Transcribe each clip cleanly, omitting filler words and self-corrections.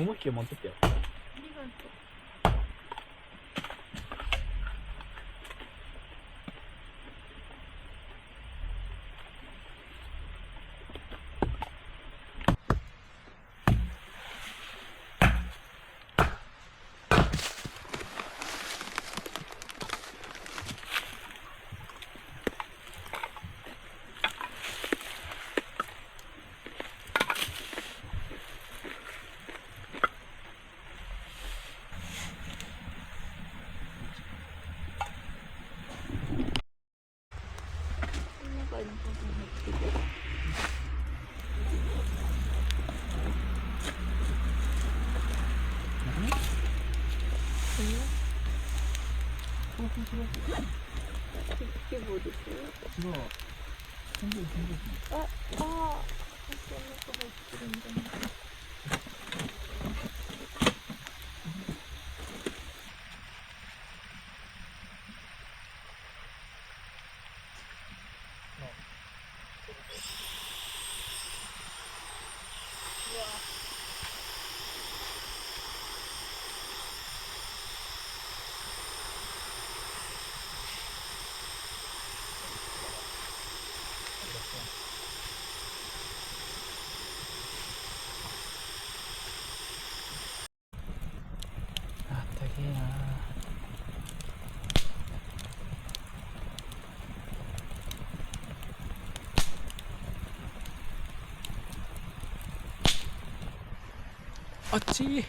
桃引き持ってってよ。ありがとう。規模ですよ。違う。あ、ああ、本当の子が言ってるんじゃない。あったけえな。あっちー。っ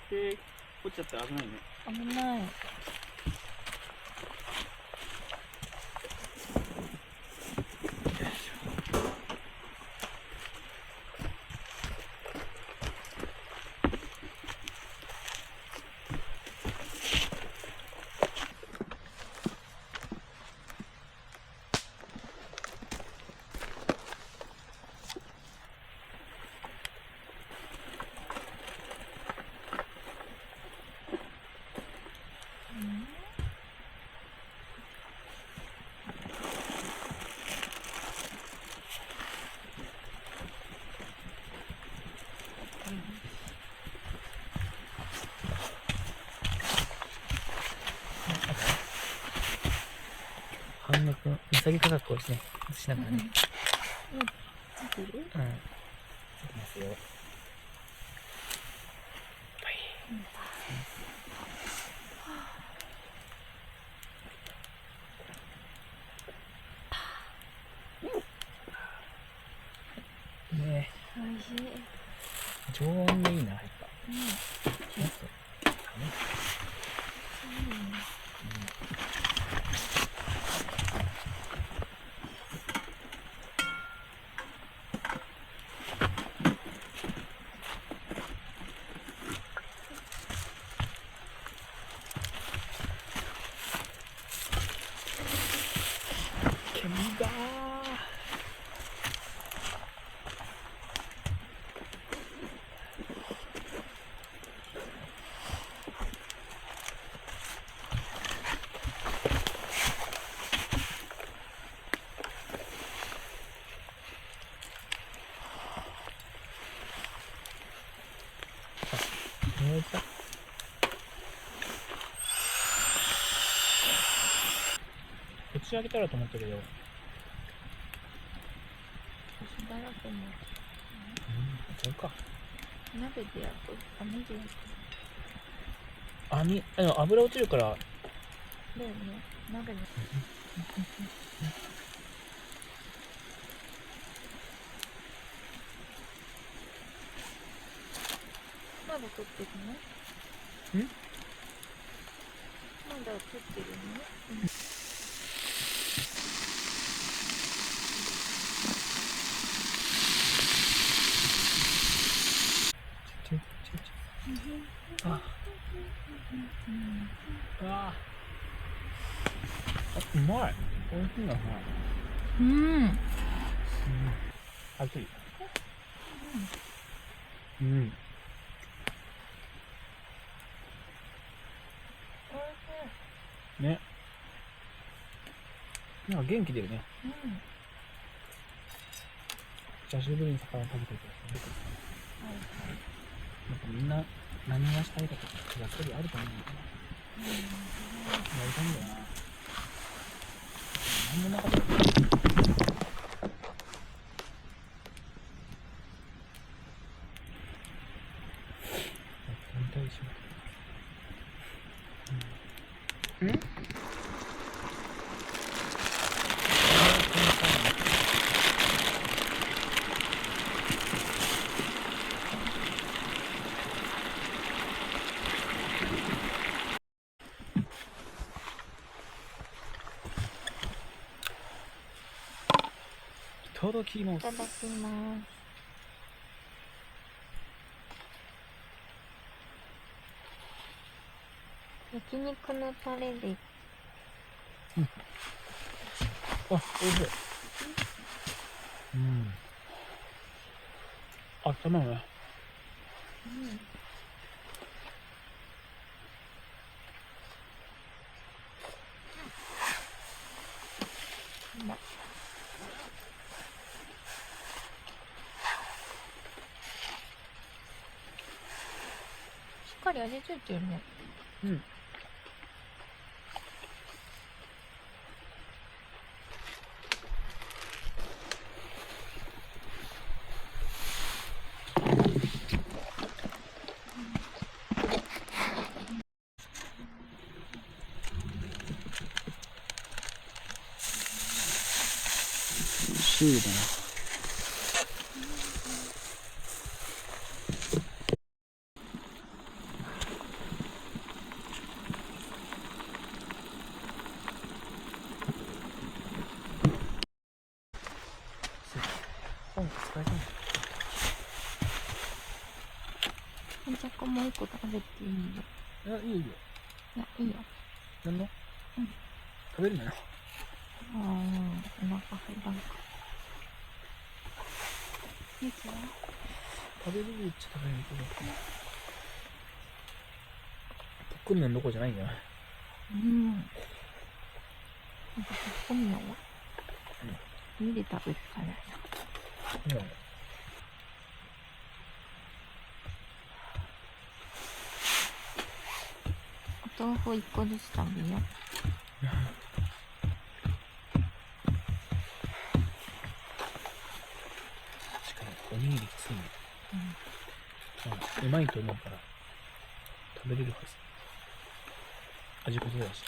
て落ちちゃったら危ないね。危ない。半額の値下げ価格をね、しながらね。ついてる？うん。ついてますよ。ねおいしい。常温でいいな、やっぱ。うん。煙だー。燃えた。打ち上げたらと思ったけど。しばらくもちゃうか。鍋でやると網でやる油落ちるから。だよね。鍋のまだ撮ってるの？ん？まだ撮ってるの？うん。ああ、うまい。美味しいな。うん。熱い。うん。おいしい。ね。なんか元気出るね。うん。久しぶりに魚食べてるけど。っぱみんな何がしたいかとかやっぱりあると思うんだよな。やりたいんだよな。何もなかった。引退します。うん？いただきます。いただきます。焼肉のタレで。あ、おいしい。うん。あったまるね。うまい。しっかり味ついてるね。うん。シールだな。お疲れ様。じゃあもう一個食べていいよ。いや、いいよ。いや、いいよ。なんの？うん。食べるなよ。お腹減らんか。いつは食べれるっちゃ食べれるけど。ポックンのどこじゃないんじゃない？うん。なんか本名は家で食べるからな。うん。お豆腐1個ずつ食べよう。確かに、おにぎりきついね。うまいと思うから、食べれるはず。味こそだし。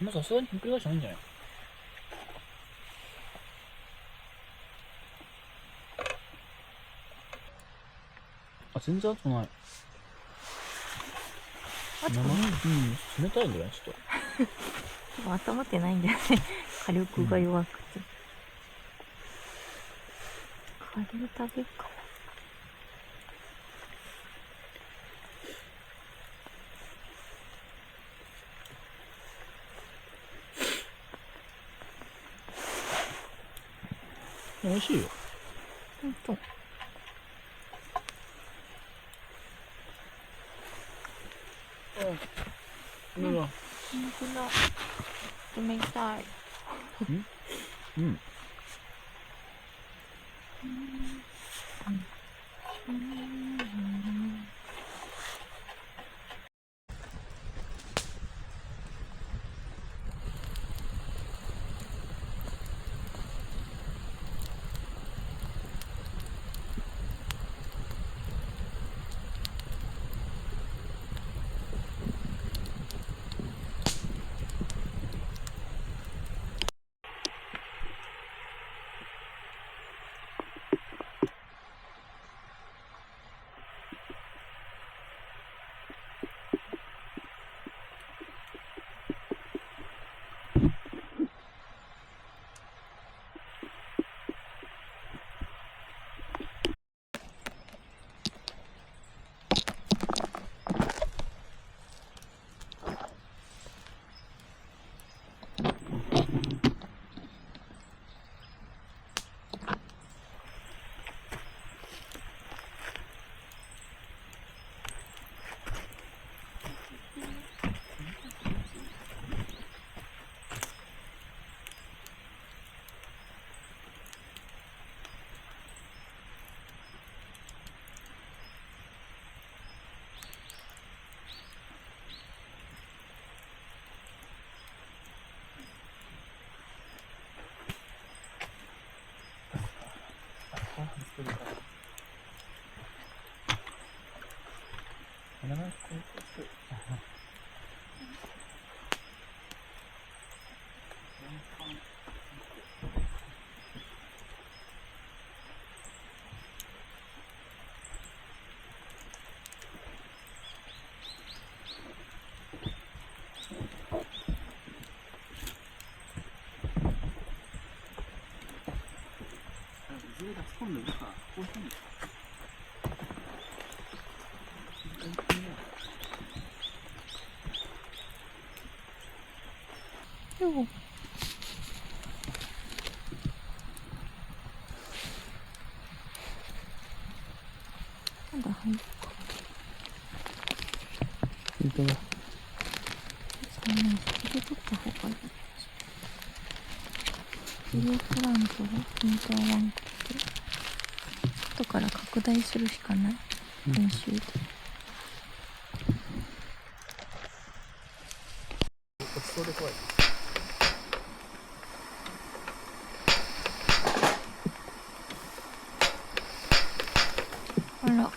まあさすがにひっくり返してないんじゃない？あ、全然熱くない。熱くない？うん、冷たいんだよね、ちょっと。温まってないんだよね。火力が弱くて。カレー食べるかな。美味しいよ。ほんと。うん。ほんとだ。冷たい。うん。7個ずつ。ずれが突っ込んでるか、コーヒー。でもまだ入るか。本当だ。そうね、これ取った方がいい。フループラントをインターワンコで後から拡大するしかない。編集で。落ちそうで怖い。あら。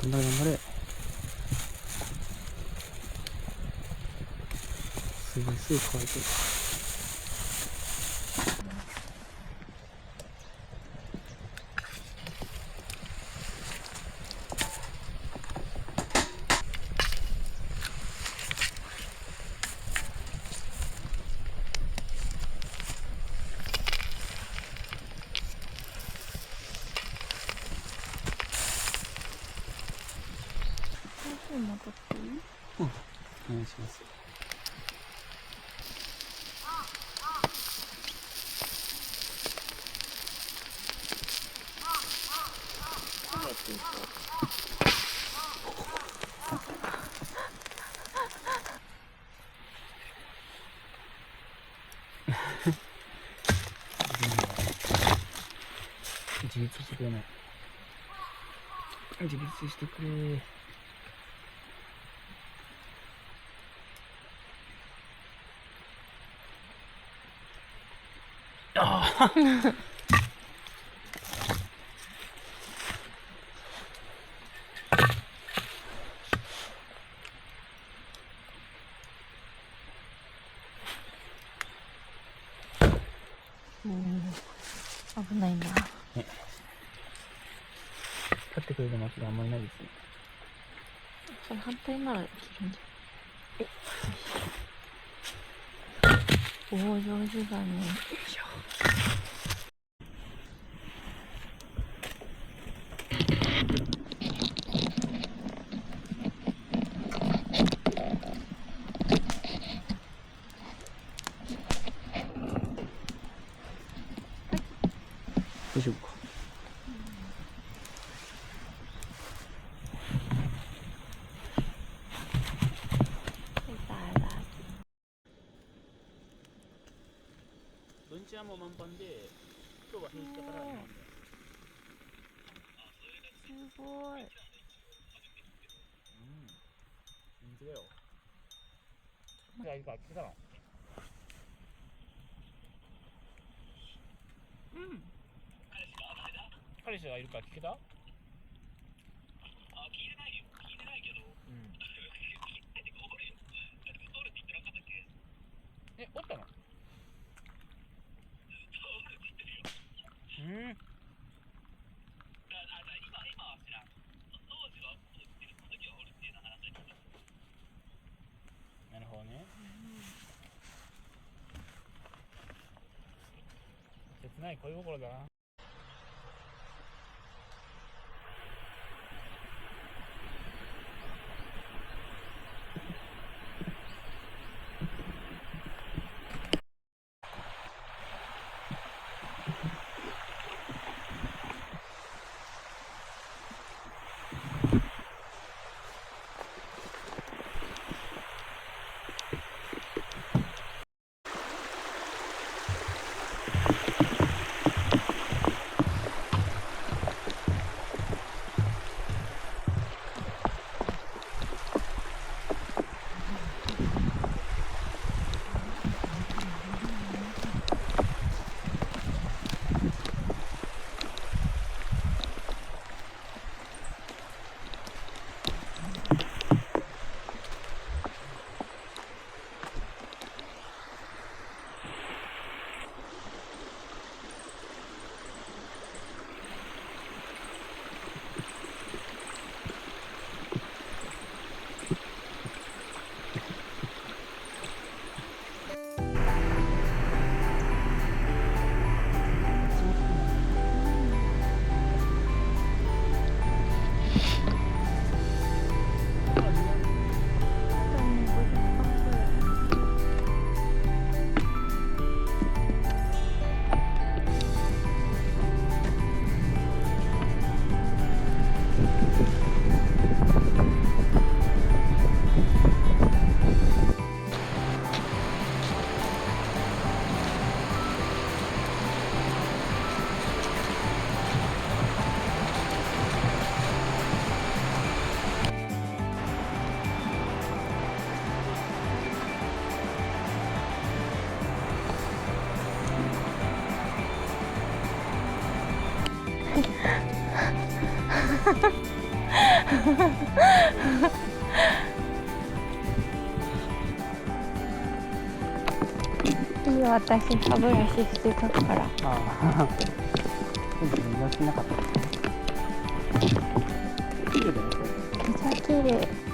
頑張れ頑張れ。すごいすぐ乾いてる。コーヒーも取っていい？お願いします。食べていこ自立してくれない。自立してくれ。ああ。う。危ないな。ね。立ってくれる街があんまりないですね。それ反対ならいけるんじゃん。おお、上手だね。大丈夫か。土日はもう満帆で、今日は平日だから。すごい。本当だよ。じゃあいいか、聞けたの。彼氏がいるから聞けた？え、おったの？なるほどね。切ない恋心だな。いいよ、私歯ブラシしてたから。ああ磨きなかった。綺麗だね、これ。めっちゃ綺麗。